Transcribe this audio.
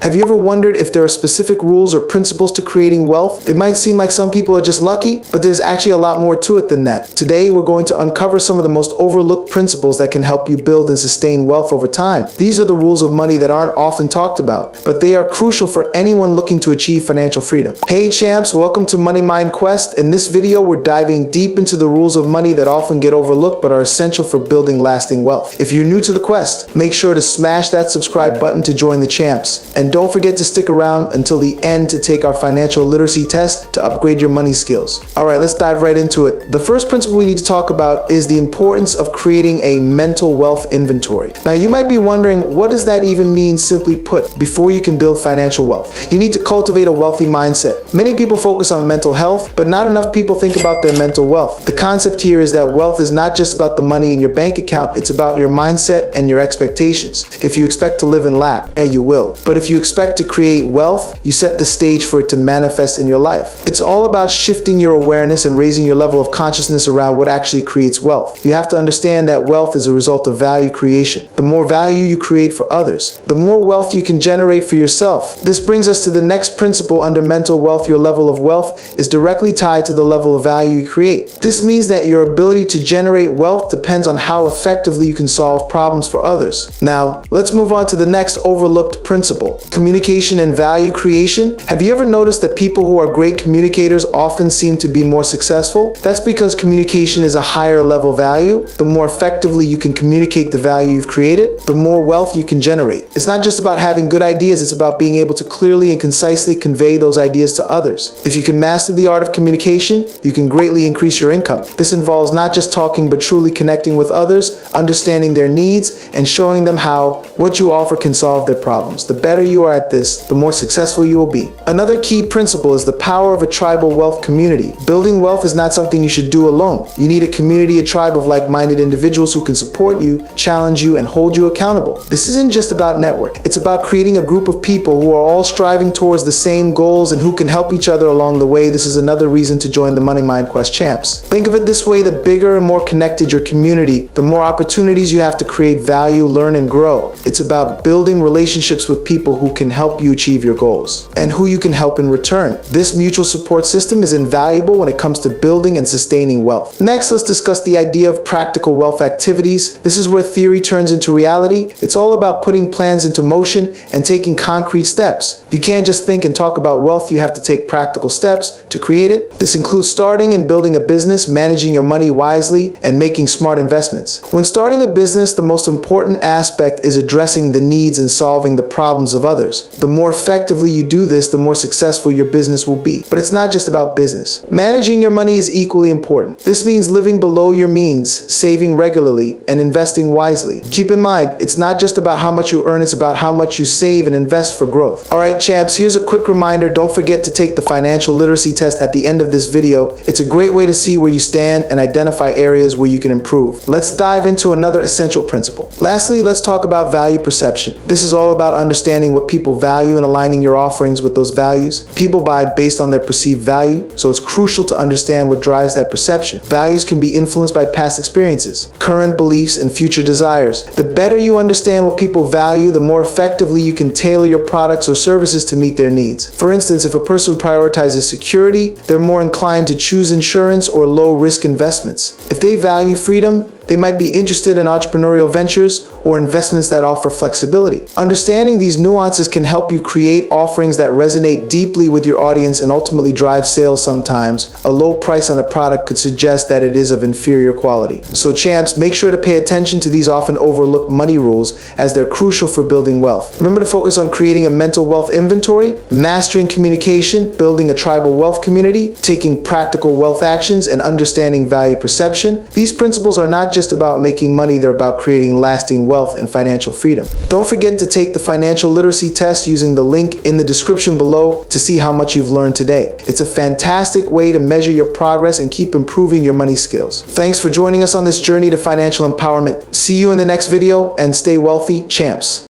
Have you ever wondered if there are specific rules or principles to creating wealth? It might seem like some people are just lucky, but there's actually a lot more to it than that. Today, we're going to uncover some of the most overlooked principles that can help you build and sustain wealth over time. These are the rules of money that aren't often talked about, but they are crucial for anyone looking to achieve financial freedom. Hey champs, welcome to MoneyMind Quest. In this video, we're diving deep into the rules of money that often get overlooked but are essential for building lasting wealth. If you're new to the quest, make sure to smash that subscribe button to join the champs. And don't forget to stick around until the end to take our financial literacy test to upgrade your money skills. Alright, let's dive right into it. The first principle we need to talk about is the importance of creating a mental wealth inventory. Now you might be wondering, what does that even mean? Simply put, before you can build financial wealth, you need to cultivate a wealthy mindset. Many people focus on mental health, but not enough people think about their mental wealth. The concept here is that wealth is not just about the money in your bank account, it's about your mindset and your expectations. If you expect to live in lack, and you will. But if you expect to create wealth, you set the stage for it to manifest in your life. It's all about shifting your awareness and raising your level of consciousness around what actually creates wealth. You have to understand that wealth is a result of value creation. The more value you create for others, the more wealth you can generate for yourself. This brings us to the next principle under mental wealth. Your level of wealth is directly tied to the level of value you create. This means that your ability to generate wealth depends on how effectively you can solve problems for others. Now, let's move on to the next overlooked principle, communication and value creation. Have you ever noticed that people who are great communicators often seem to be more successful? That's because communication is a higher level value. The more effectively you can communicate the value you've created, the more wealth you can generate. It's not just about having good ideas, it's about being able to clearly and concisely convey those ideas to others. If you can master the art of communication, you can greatly increase your income. This involves not just talking, but truly connecting with others, understanding their needs, and showing them how what you offer can solve their problems. The better you are at this, the more successful you will be. Another key principle is the power of a tribal wealth community. Building wealth is not something you should do alone. You need a community, a tribe of like-minded individuals who can support you, challenge you, and hold you accountable. This isn't just about network. It's about creating a group of people who are all striving towards the same goals and who can help each other along the way. This is another reason to join the MoneyMind Quest champs. Think of it this way: the bigger and more connected your community, the more opportunities you have to create value, learn, and grow. It's about building relationships with people who can help you achieve your goals and who you can help in return. This mutual support system is invaluable when it comes to building and sustaining wealth. Next, let's discuss the idea of practical wealth activities. This is where theory turns into reality. It's all about putting plans into motion and taking concrete steps. You can't just think and talk about wealth, you have to take practical steps to create it. This includes starting and building a business, managing your money wisely, and making smart investments. When starting a business, the most important aspect is addressing the needs and solving the problems of others. The more effectively you do this, the more successful your business will be. But it's not just about business. Managing your money is equally important. This means living below your means, saving regularly, and investing wisely. Keep in mind, it's not just about how much you earn, it's about how much you save and invest for growth. Alright champs, here's a quick reminder. Don't forget to take the financial literacy test at the end of this video. It's a great way to see where you stand and identify areas where you can improve. Let's dive into another essential principle. Lastly, let's talk about value perception. This is all about understanding what people value and aligning your offerings with those values. People buy based on their perceived value, so it's crucial to understand what drives that perception. Values can be influenced by past experiences, current beliefs, and future desires. The better you understand what people value, the more effectively you can tailor your products or services to meet their needs. For instance, if a person prioritizes security, they're more inclined to choose insurance or low-risk investments. If they value freedom, they might be interested in entrepreneurial ventures or investments that offer flexibility. Understanding these nuances can help you create offerings that resonate deeply with your audience and ultimately drive sales. Sometimes a low price on a product could suggest that it is of inferior quality. So champs, make sure to pay attention to these often overlooked money rules, as they're crucial for building wealth. Remember to focus on creating a mental wealth inventory, mastering communication, building a tribal wealth community, taking practical wealth actions, and understanding value perception. These principles are not just about making money, they're about creating lasting wealth and financial freedom. Don't forget to take the financial literacy test using the link in the description below to see how much you've learned today. It's a fantastic way to measure your progress and keep improving your money skills. Thanks for joining us on this journey to financial empowerment. See you in the next video, and stay wealthy, champs.